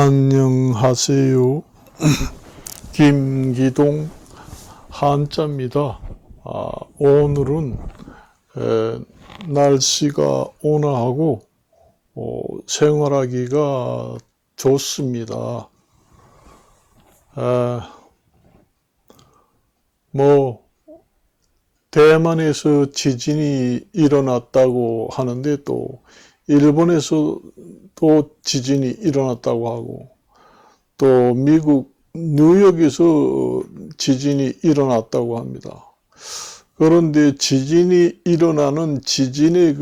안녕하세요. 김기동 한자입니다. 오늘은 날씨가 온화하고 생활하기가 좋습니다. 대만에서 지진이 일어났다고 하는데 또 일본에서 또 지진이 일어났다고 하고 또 미국 뉴욕에서 지진이 일어났다고 합니다. 그런데 지진이 일어나는 지진의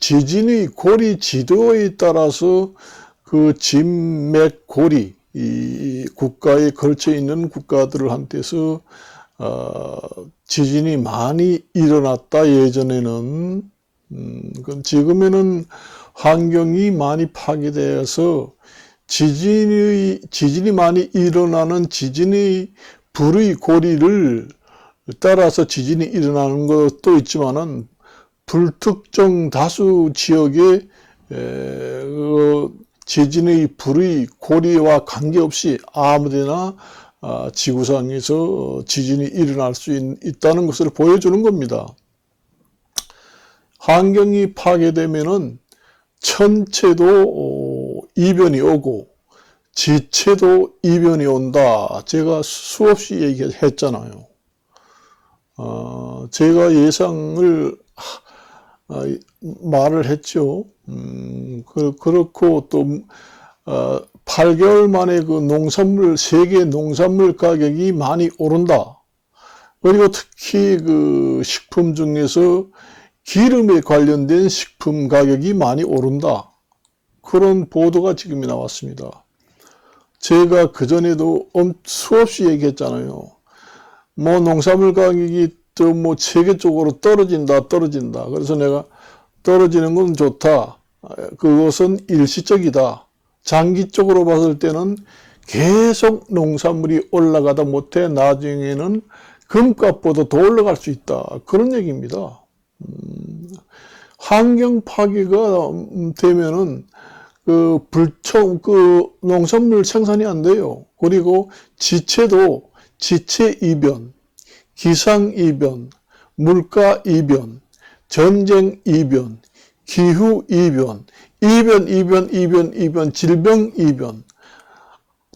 지진의 고리 지도에 따라서 그 진맥 고리, 이 국가에 걸쳐 있는 국가들을 한테서 지진이 많이 일어났다. 예전에는 지금에는 환경이 많이 파괴되어서 지진이 많이 일어나는 지진의 불의 고리를 따라서 지진이 일어나는 것도 있지만은 불특정 다수 지역에 지진의 불의 고리와 관계없이 아무데나 지구상에서 지진이 일어날 수 있다는 것을 보여주는 겁니다. 환경이 파괴되면은 천체도 이변이 오고 지체도 이변이 온다. 제가 수없이 얘기했잖아요. 제가 예상을 말을 했죠. 그렇고 또 8개월 만에 그 세계 농산물 가격이 많이 오른다. 그리고 특히 그 식품 중에서 기름에 관련된 식품 가격이 많이 오른다. 그런 보도가 지금 나왔습니다. 제가 그전에도 수없이 얘기했잖아요. 농산물 가격이 또 세계적으로 떨어진다. 그래서 내가 떨어지는 건 좋다. 그것은 일시적이다. 장기적으로 봤을 때는 계속 농산물이 올라가다 못해 나중에는 금값보다 더 올라갈 수 있다. 그런 얘기입니다. 환경 파괴가 되면은 농산물 생산이 안 돼요. 그리고 지체도 지체 이변, 기상 이변, 물가 이변, 전쟁 이변, 기후 이변, 질병 이변,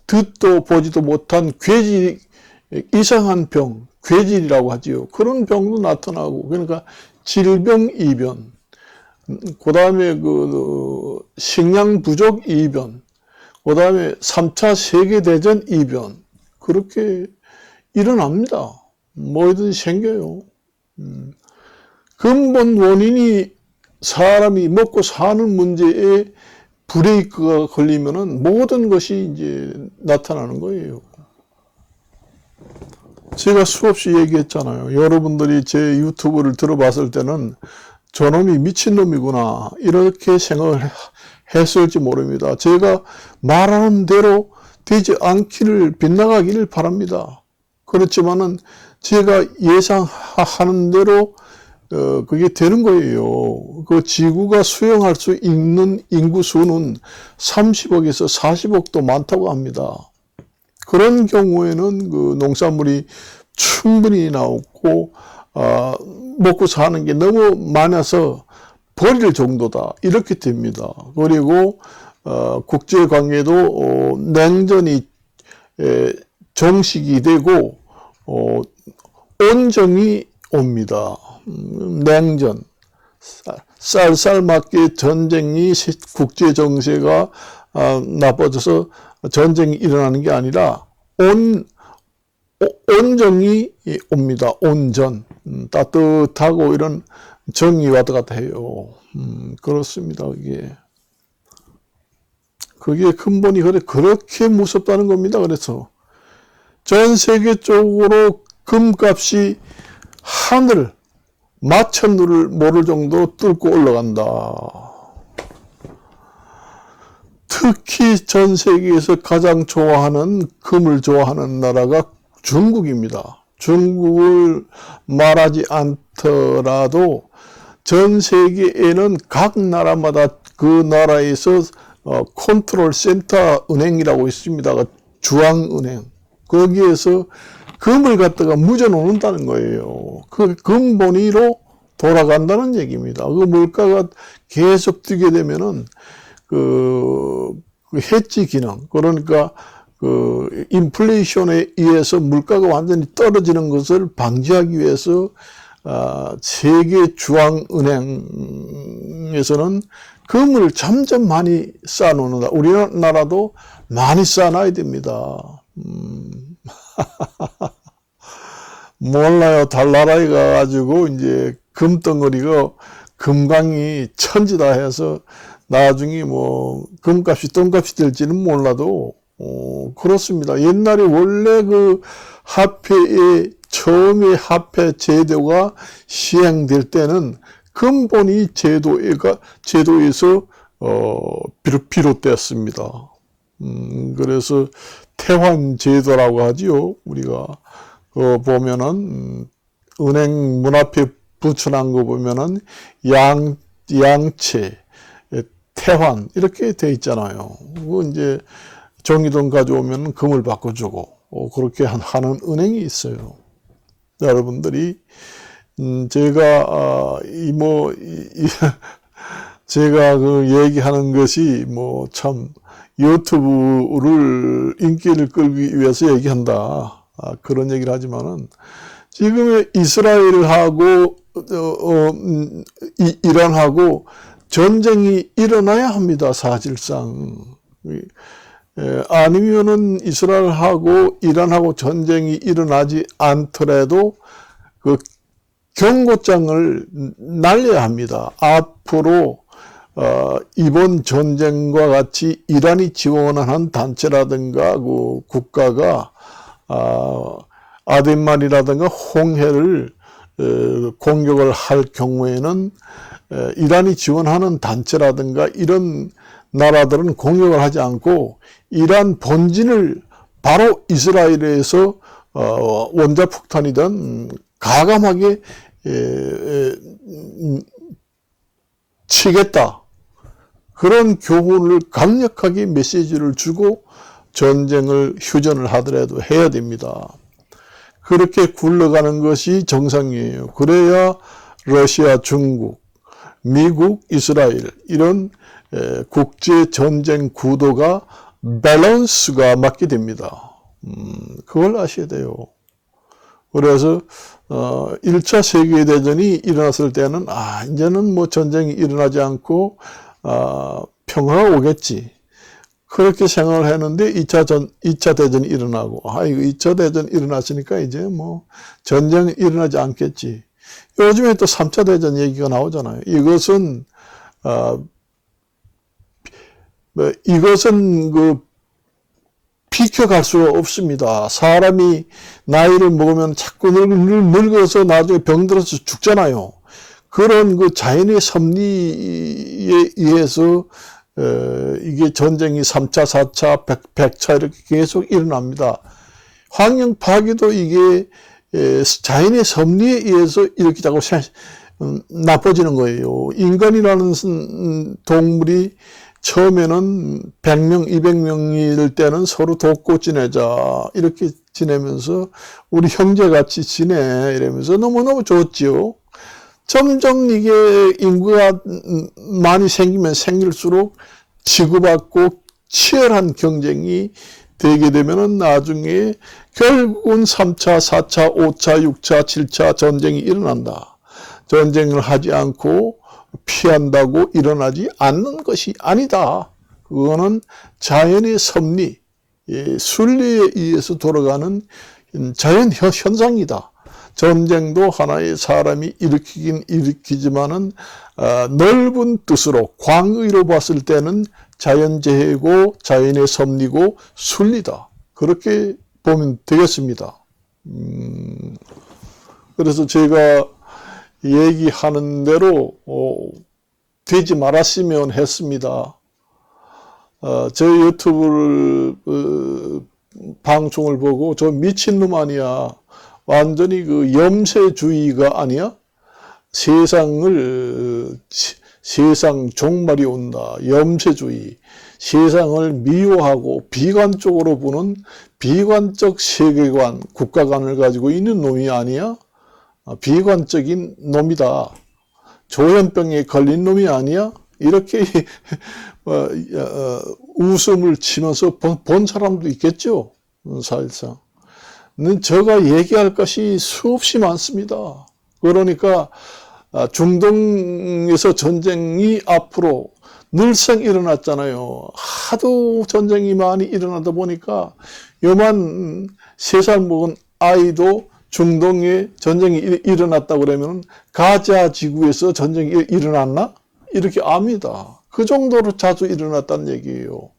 듣도 보지도 못한 이상한 병, 괴질이라고 하지요. 그런 병도 나타나고, 그러니까 질병 이변, 그 다음에 식량 부족 이변, 그 다음에 3차 세계대전 이변, 그렇게 일어납니다. 뭐든 생겨요. 근본 원인이 사람이 먹고 사는 문제에 브레이크가 걸리면은 모든 것이 이제 나타나는 거예요. 제가 수없이 얘기했잖아요. 여러분들이 제 유튜브를 들어봤을 때는 저놈이 미친놈이구나 이렇게 생각을 했을지 모릅니다. 제가 말하는 대로 되지 않기를 빗나가기를 바랍니다. 그렇지만은 제가 예상하는 대로 그게 되는 거예요. 그 지구가 수용할 수 있는 인구 수는 30억에서 40억도 많다고 합니다. 그런 경우에는 그 농산물이 충분히 나오고 먹고 사는 게 너무 많아서 버릴 정도다. 이렇게 됩니다. 그리고 국제관계도 냉전이 정식이 되고 온정이 옵니다. 냉전, 쌀쌀맞게 전쟁이 국제정세가 나빠져서 전쟁이 일어나는 게 아니라 온정이 옵니다. 온전. 따뜻하고 이런 정이 왔다 갔다 해요. 그렇습니다. 그게 근본이 그렇게 무섭다는 겁니다. 그래서 전 세계적으로 금값이 하늘, 마천루를 모를 정도로 뚫고 올라간다. 특히 전 세계에서 가장 금을 좋아하는 나라가 중국입니다. 중국을 말하지 않더라도 전 세계에는 각 나라마다 그 나라에서 컨트롤 센터 은행이라고 있습니다. 중앙은행. 거기에서 금을 갖다가 묻어 놓는다는 거예요. 그 금본위로 돌아간다는 얘기입니다. 그 물가가 계속 뛰게 되면은 그 해지 기능, 그러니까 그 인플레이션에 의해서 물가가 완전히 떨어지는 것을 방지하기 위해서 세계 중앙은행에서는 금을 점점 많이 쌓아놓는다. 우리나라도 많이 쌓아놔야 됩니다. 몰라요. 달나라에 가가지고 이제 금덩어리가 금강이 천지다 해서 나중에 뭐 금값이 똥값이 될지는 몰라도 그렇습니다. 옛날에 원래 그 화폐의 처음에 화폐 제도가 시행될 때는 근본이 제도에서 비롯되었습니다. 그래서 태환 제도라고 하지요. 우리가 보면은 은행 문 앞에 붙여놓은 거 보면은 양채, 태환 이렇게 돼 있잖아요. 그거 이제 종이돈 가져오면 금을 바꿔주고 그렇게 하는 은행이 있어요. 여러분들이 제가 제가 그 얘기하는 것이 뭐 참 유튜브를 인기를 끌기 위해서 얘기한다. 그런 얘기를 하지만은 지금 이스라엘하고 이란하고 전쟁이 일어나야 합니다. 사실상. 아니면은 이스라엘하고 이란하고 전쟁이 일어나지 않더라도 그 경고장을 날려야 합니다. 앞으로 이번 전쟁과 같이 이란이 지원하는 단체라든가 그 국가가 아덴만이라든가 홍해를 공격을 할 경우에는 이란이 지원하는 단체라든가 이런 나라들은 공격을 하지 않고 이란 본진을 바로 이스라엘에서 원자폭탄이든 가감하게 치겠다. 그런 교훈을 강력하게 메시지를 주고 전쟁을 휴전을 하더라도 해야 됩니다. 그렇게 굴러가는 것이 정상이에요. 그래야 러시아, 중국, 미국, 이스라엘 이런 국제 전쟁 구도가 밸런스가 맞게 됩니다. 그걸 아셔야 돼요. 그래서 1차 세계대전이 일어났을 때는 이제는 뭐 전쟁이 일어나지 않고 평화가 오겠지. 그렇게 생각을 했는데 2차 대전이 일어나고 이거 2차 대전 일어났으니까 이제 뭐 전쟁이 일어나지 않겠지. 요즘에 또 3차 대전 얘기가 나오잖아요. 이것은 비켜갈 수가 없습니다. 사람이 나이를 먹으면 자꾸 늙어서 나중에 병들어서 죽잖아요. 그런 그 자연의 섭리에 의해서 이게 전쟁이 3차, 4차, 100차 이렇게 계속 일어납니다. 환경 파괴도 이게 자연의 섭리에 의해서 이렇게 자꾸 나빠지는 거예요. 인간이라는 동물이 처음에는 100명, 200명일 때는 서로 돕고 지내자. 이렇게 지내면서 우리 형제같이 지내. 이러면서 너무너무 좋았지요. 점점 이게 인구가 많이 생기면 생길수록 치고받고 치열한 경쟁이 되게 되면은 나중에 결국은 3차, 4차, 5차, 6차, 7차 전쟁이 일어난다. 전쟁을 하지 않고 피한다고 일어나지 않는 것이 아니다. 그거는 자연의 섭리, 순리에 의해서 돌아가는 자연 현상이다. 전쟁도 하나의 사람이 일으키긴 일으키지만은 넓은 뜻으로 광의로 봤을 때는 자연재해고 자연의 섭리고 순리다. 그렇게 보면 되겠습니다. 그래서 제가 얘기하는 대로 되지 말았으면 했습니다. 저 유튜브를 방송을 보고 저 미친놈 아니야. 완전히 그 염세주의가 아니야? 세상을 세상 종말이 온다, 염세주의, 세상을 미워하고 비관적으로 보는 비관적 세계관, 국가관을 가지고 있는 놈이 아니야? 비관적인 놈이다. 조현병에 걸린 놈이 아니야? 이렇게 웃음을 치면서 본 사람도 있겠죠. 사실상. 제가 얘기할 것이 수없이 많습니다. 그러니까 중동에서 전쟁이 앞으로 늘상 일어났잖아요. 하도 전쟁이 많이 일어나다 보니까 요만 3살 먹은 아이도 중동에 전쟁이 일어났다 그러면 가자 지구에서 전쟁이 일어났나? 이렇게 압니다. 그 정도로 자주 일어났다는 얘기예요.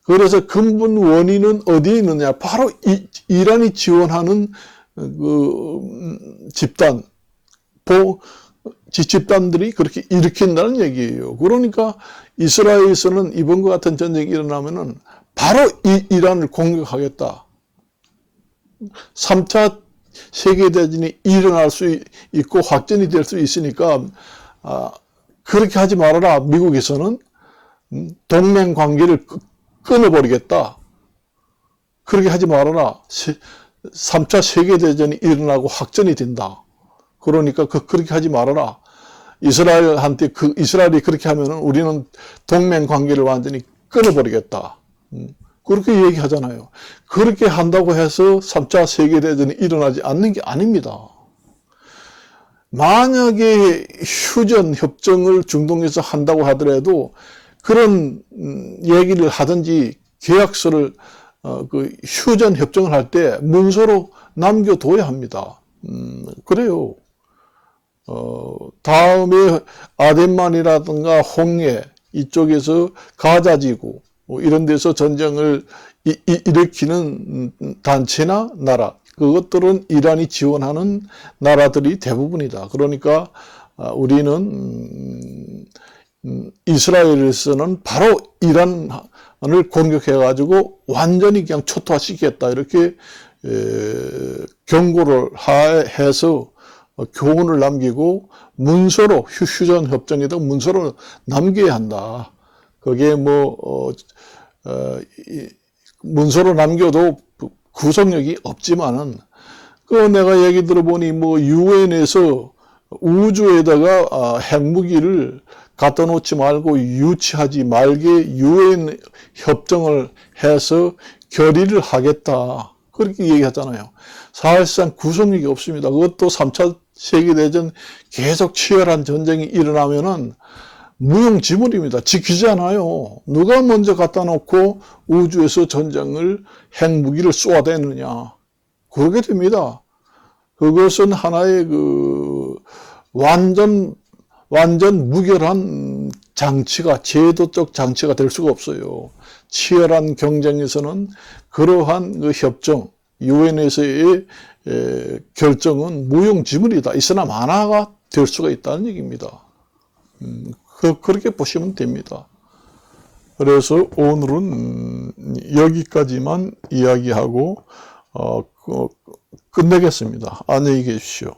그래서 근본 원인은 어디에 있느냐? 바로 이란이 지원하는 집단들이 그렇게 일으킨다는 얘기예요. 그러니까 이스라엘에서는 이번과 같은 전쟁이 일어나면은 바로 이란을 공격하겠다. 3차 세계대전이 일어날 수 있고 확전이 될 수 있으니까 그렇게 하지 말아라. 미국에서는 동맹 관계를 끊어버리겠다. 그렇게 하지 말아라. 3차 세계대전이 일어나고 확전이 된다. 그러니까 그렇게 하지 말아라. 이스라엘한테 이스라엘이 그렇게 하면은 우리는 동맹 관계를 완전히 끊어버리겠다. 그렇게 얘기하잖아요. 그렇게 한다고 해서 3차 세계대전이 일어나지 않는 게 아닙니다. 만약에 휴전 협정을 중동에서 한다고 하더라도 그런 얘기를 하든지 계약서를 휴전 협정을 할 때 문서로 남겨둬야 합니다. 그래요. 다음에 아덴만이라든가 홍해 이쪽에서 가자지구 이런 데서 전쟁을 일으키는 단체나 나라, 그것들은 이란이 지원하는 나라들이 대부분이다. 그러니까 우리는 이스라엘에서는 바로 이란을 공격해가지고 완전히 그냥 초토화시키겠다. 이렇게 경고를 해서 교훈을 남기고 문서로 휴전 협정에다 문서로 남겨야 한다. 그게 문서로 남겨도 구속력이 없지만은 내가 얘기 들어보니 유엔에서 우주에다가 핵무기를 갖다 놓지 말고 유치하지 말게 유엔 협정을 해서 결의를 하겠다. 그렇게 얘기하잖아요. 사실상 구속력이 없습니다. 그것도 3차 세계대전 계속 치열한 전쟁이 일어나면은 무용지물입니다. 지키잖아요. 누가 먼저 갖다 놓고 우주에서 전쟁을 핵무기를 쏘아대느냐. 그렇게 됩니다. 그것은 하나의 완전 무결한 장치가, 제도적 장치가 될 수가 없어요. 치열한 경쟁에서는 그러한 협정, 유엔에서의 결정은 무용지물이다. 있으나 만화가 될 수가 있다는 얘기입니다. 그렇게 보시면 됩니다. 그래서 오늘은 여기까지만 이야기하고 끝내겠습니다. 안녕히 계십시오.